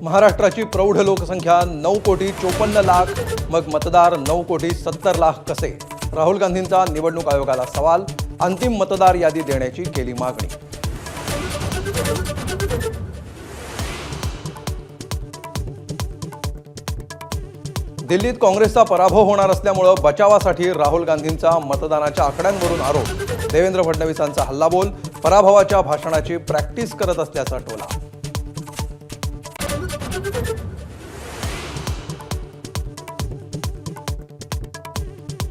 महाराष्ट्राची प्रौढ लोकसंख्या 9,54,00,000, मग मतदार 9,70,00,000 कसे? राहुल गांधींचा निवडणूक आयोगाला सवाल. अंतिम मतदार यादी देण्याची केली मागणी. दिल्लीत काँग्रेसचा पराभव होणार असल्यामुळे बचावासाठी राहुल गांधींचा मतदानाच्या आकड्यांवरून आरोप. देवेंद्र फडणवीसांचा हल्लाबोल. पराभवाच्या भाषणाची प्रॅक्टिस करत असल्याचा टोला.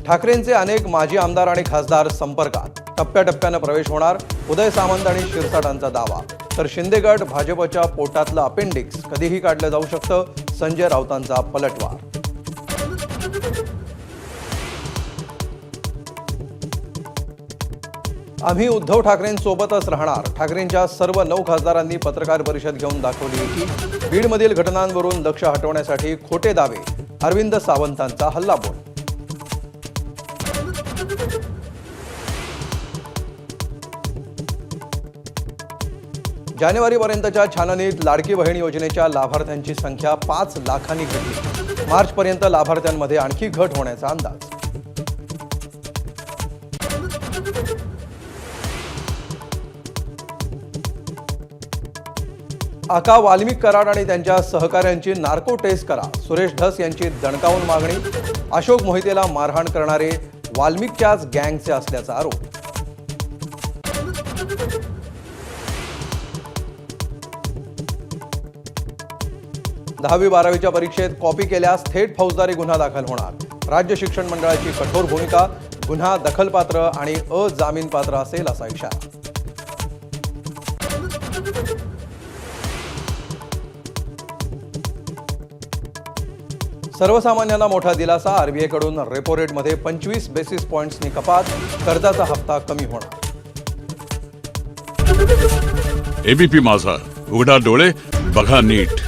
ठाकरेंचे अनेक माजी आमदार आणि खासदार संपर्कात. टप्प्याटप्प्याने प्रवेश होणार. उदय सामंत आणि शिरसाटांचा दावा. तर शिंदे गट भाजपच्या पोटातलं अपेंडिक्स कधीही काढलं जाऊ शकतं. संजय राऊतांचा पलटवार. आम्ही उद्धव ठाकरेंसोबतच राहणार. ठाकरेंच्या सर्व 9 खासदारांनी पत्रकार परिषद घेऊन दाखवली की बीडमधील घटनांवरून लक्ष हटवण्यासाठी खोटे दावे. अरविंद सावंतांचा हल्लाबोल. जानेवारीपर्यंतच्या छाननीत लाडकी बहीण योजनेच्या लाभार्थ्यांची संख्या 5 लाखांनी घटली. मार्चपर्यंत लाभार्थ्यांमध्ये आणखी घट होण्याचा अंदाज. आका वाल्मिक कराड आणि त्यांच्या सहकाऱ्यांची नार्को टेस्ट करा. सुरेश धस यांची दणकावून मागणी. अशोक मोहितेला मारहाण करणारे वाल्मिकच्याच गँगचे असल्याचा आरोप. दहावी 12वीच्या परीक्षेत कॉपी केल्यास थेट फौजदारी गुन्हा दाखल होणार. राज्य शिक्षण मंडळाची कठोर भूमिका. गुन्हा दखलपात्र आणि अजामीनपात्र असेल असा इशारा. सर्वसामान्यांना मोठा दिलासा. आरबीआयकडून रेपो रेटमध्ये 25 बेसिस पॉइंट्सनी कपात. कर्जाचा हप्ता कमी होणार. एबीपी माझा, उघडा डोळे बघा नीट.